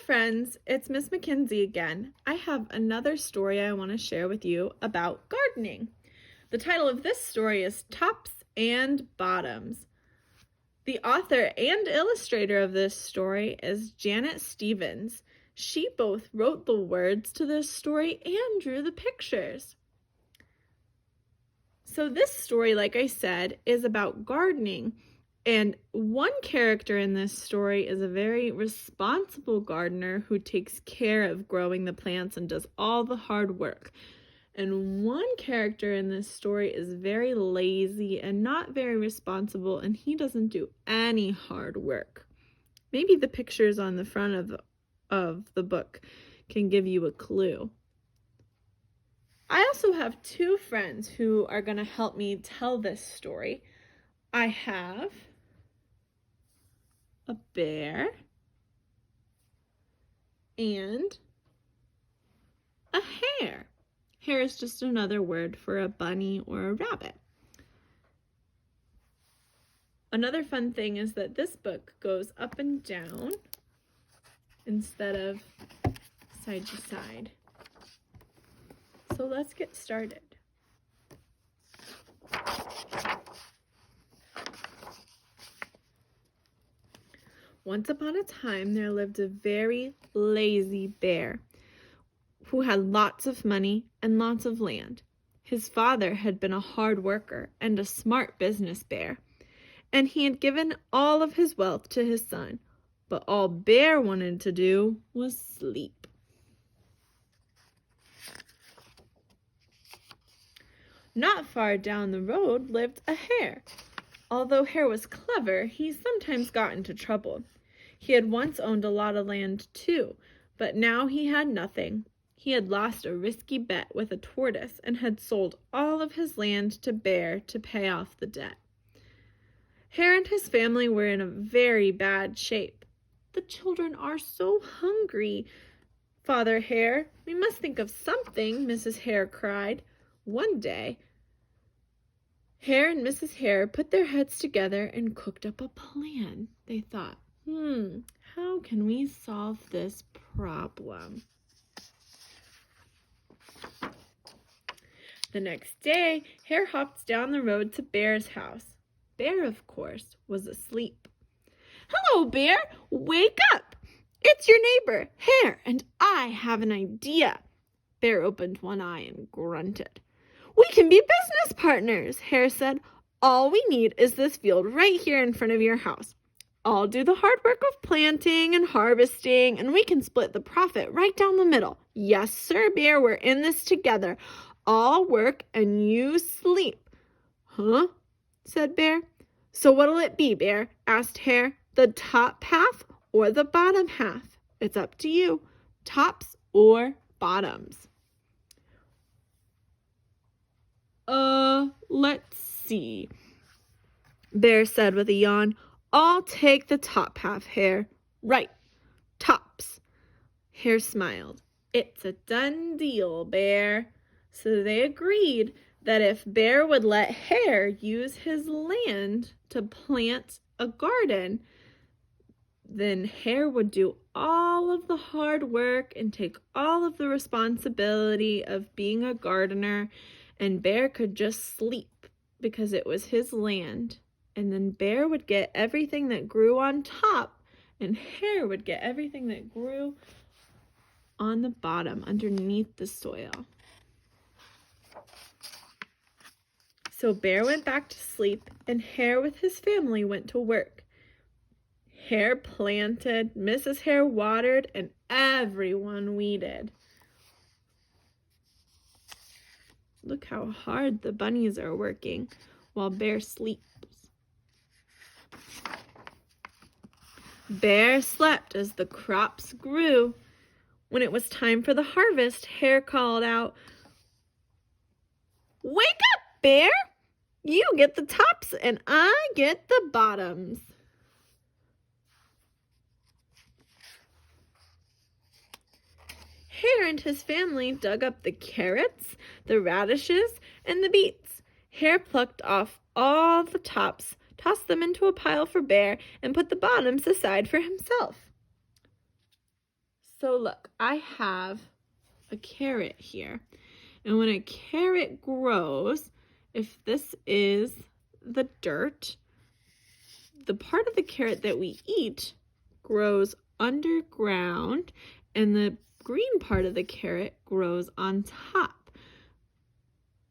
friends, it's Miss Mckenzee again. I have another story I want to share with you about gardening. The title of this story is Tops and Bottoms. The author and illustrator of this story is Janet Stevens. She both wrote the words to this story and drew the pictures. So this story, like I said, is about gardening. And one character in this story is a very responsible gardener who takes care of growing the plants and does all the hard work. And one character in this story is very lazy and not very responsible, and he doesn't do any hard work. Maybe the pictures on the front of the book can give you a clue. I also have two friends who are going to help me tell this story. I have a bear and a hare. Hare is just another word for a bunny or a rabbit. Another fun thing is that this book goes up and down instead of side to side. So let's get started. Once upon a time, there lived a very lazy bear who had lots of money and lots of land. His father had been a hard worker and a smart business bear, and he had given all of his wealth to his son, but all Bear wanted to do was sleep. Not far down the road lived a hare. Although Hare was clever, he sometimes got into trouble. He had once owned a lot of land too, but now he had nothing. He had lost a risky bet with a tortoise and had sold all of his land to Bear to pay off the debt. Hare and his family were in a very bad shape. "The children are so hungry, Father Hare. We must think of something," Mrs. Hare cried. One day, Hare and Mrs. Hare put their heads together and cooked up a plan. They thought, how can we solve this problem? The next day, Hare hopped down the road to Bear's house. Bear, of course, was asleep. "Hello, Bear! Wake up! It's your neighbor, Hare, and I have an idea." Bear opened one eye and grunted. "We can be business partners," Hare said. "All we need is this field right here in front of your house. I'll do the hard work of planting and harvesting, and we can split the profit right down the middle. Yes, sir, Bear, we're in this together. I'll work and you sleep." "Huh?" said Bear. "So what'll it be, Bear?" asked Hare. "The top half or the bottom half? It's up to you. Tops or bottoms?" Let's see," Bear said with a yawn. "I'll take the top half, Hare." "Right, tops." Hare smiled. "It's a done deal, Bear." So they agreed that if Bear would let Hare use his land to plant a garden, then Hare would do all of the hard work and take all of the responsibility of being a gardener, and Bear could just sleep because it was his land. And then Bear would get everything that grew on top, and Hare would get everything that grew on the bottom underneath the soil. So Bear went back to sleep, and Hare with his family went to work. Hare planted, Mrs. Hare watered, and everyone weeded. Look how hard the bunnies are working while Bear sleeps. Bear slept as the crops grew. When it was time for the harvest, Hare called out, "Wake up, Bear! You get the tops and I get the bottoms." Hare and his family dug up the carrots, the radishes, and the beets. Hare plucked off all the tops, tossed them into a pile for Bear, and put the bottoms aside for himself. So look, I have a carrot here. And when a carrot grows, if this is the dirt, the part of the carrot that we eat grows underground, and the green part of the carrot grows on top.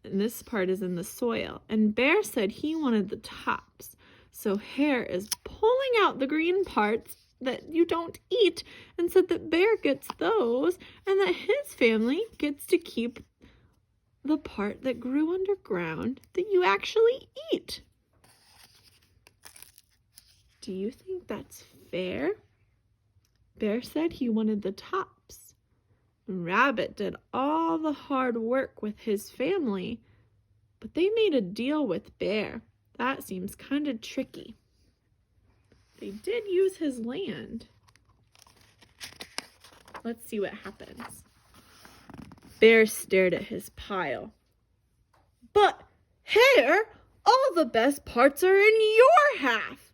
And this part is in the soil. And Bear said he wanted the tops. So Hare is pulling out the green parts that you don't eat and said that Bear gets those and that his family gets to keep the part that grew underground that you actually eat. Do you think that's fair? Bear said he wanted the tops. Rabbit did all the hard work with his family, but they made a deal with Bear. That seems kind of tricky. They did use his land. Let's see what happens. Bear stared at his pile. But, Hare, all the best parts are in your half.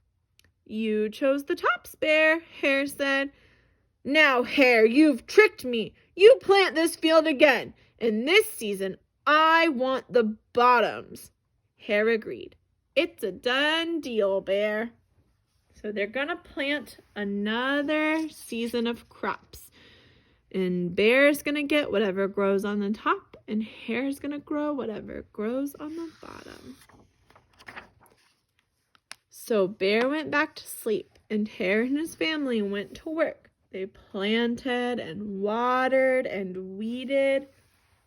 You chose the tops, Bear, Hare said. Now, Hare, you've tricked me. You plant this field again, and this season I want the bottoms. Hare agreed. It's a done deal, Bear. So they're going to plant another season of crops. And Bear's going to get whatever grows on the top, and Hare's going to grow whatever grows on the bottom. So Bear went back to sleep, and Hare and his family went to work. They planted and watered and weeded.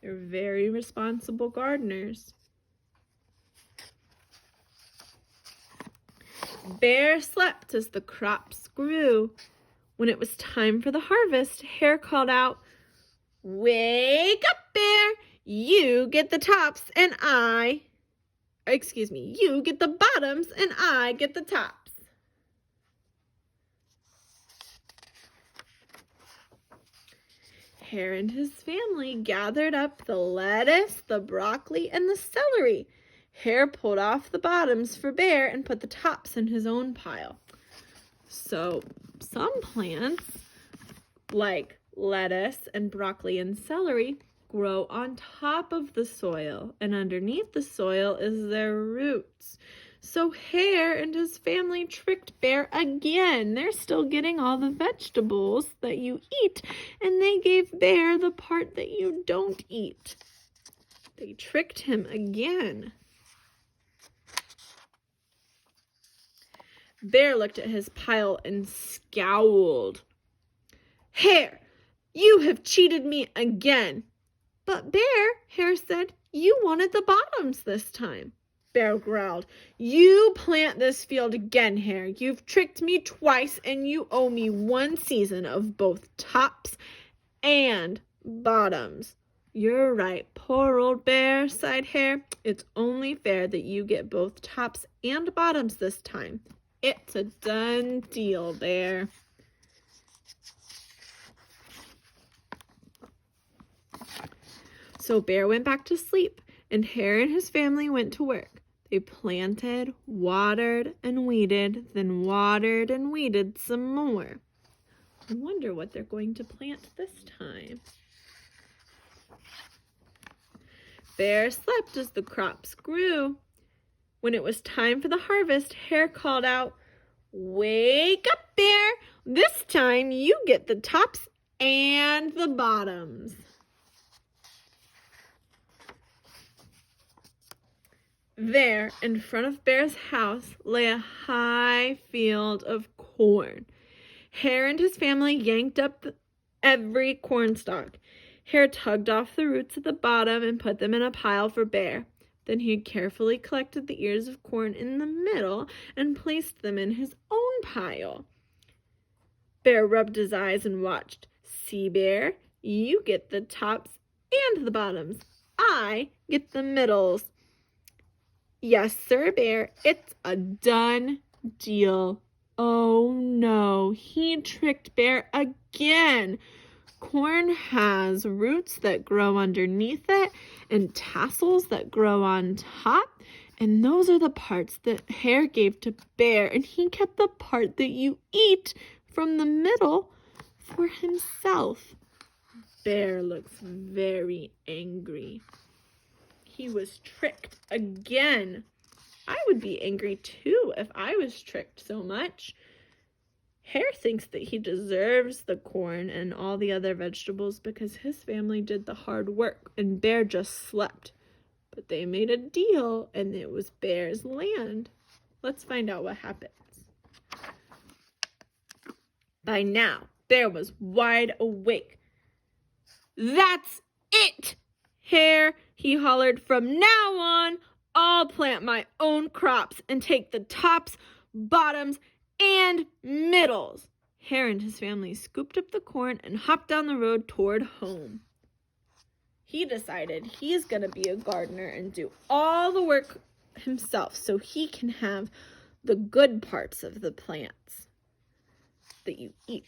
They're very responsible gardeners. Bear slept as the crops grew. When it was time for the harvest, Hare called out, "Wake up, Bear! You get the tops and you get the bottoms and I get the tops." Hare and his family gathered up the lettuce, the broccoli, and the celery. Hare pulled off the bottoms for Bear and put the tops in his own pile. So some plants, like lettuce and broccoli and celery, grow on top of the soil, and underneath the soil is their roots. So Hare and his family tricked Bear again. They're still getting all the vegetables that you eat, and they gave Bear the part that you don't eat. They tricked him again. Bear looked at his pile and scowled. "Hare, you have cheated me again." "But Bear," Hare said, "you wanted the bottoms this time." Bear growled. "You plant this field again, Hare. You've tricked me twice, and you owe me one season of both tops and bottoms." "You're right, poor old Bear," sighed Hare. "It's only fair that you get both tops and bottoms this time. It's a done deal, Bear." So Bear went back to sleep, and Hare and his family went to work. They planted, watered, and weeded, then watered and weeded some more. I wonder what they're going to plant this time. Bear slept as the crops grew. When it was time for the harvest, Hare called out, "Wake up, Bear! This time you get the tops and the bottoms." There, in front of Bear's house, lay a high field of corn. Hare and his family yanked up every cornstalk. Hare tugged off the roots at the bottom and put them in a pile for Bear. Then he carefully collected the ears of corn in the middle and placed them in his own pile. Bear rubbed his eyes and watched. "See, Bear, you get the tops and the bottoms. I get the middles." "Yes, sir, Bear, it's a done deal." Oh no, he tricked Bear again. Corn has roots that grow underneath it and tassels that grow on top, and those are the parts that Hare gave to Bear, and he kept the part that you eat from the middle for himself. Bear looks very angry. He was tricked again. I would be angry too if I was tricked so much. Hare thinks that he deserves the corn and all the other vegetables because his family did the hard work and Bear just slept. But they made a deal and it was Bear's land. Let's find out what happens. By now, Bear was wide awake. "That's it, Hare," he hollered. "From now on, I'll plant my own crops and take the tops, bottoms, and middles." Hare and his family scooped up the corn and hopped down the road toward home. He decided he's going to be a gardener and do all the work himself so he can have the good parts of the plants that you eat.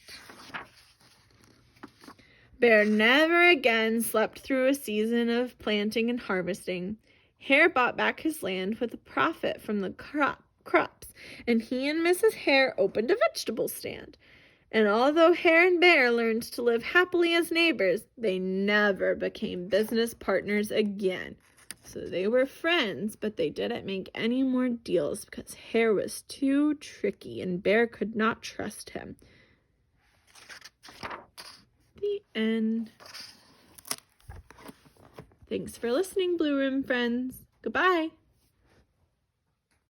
Bear never again slept through a season of planting and harvesting. Hare bought back his land with a profit from the crops, and he and Mrs. Hare opened a vegetable stand. And although Hare and Bear learned to live happily as neighbors, they never became business partners again. So they were friends, but they didn't make any more deals because Hare was too tricky and Bear could not trust him. The end. Thanks for listening, Blue Room friends. Goodbye.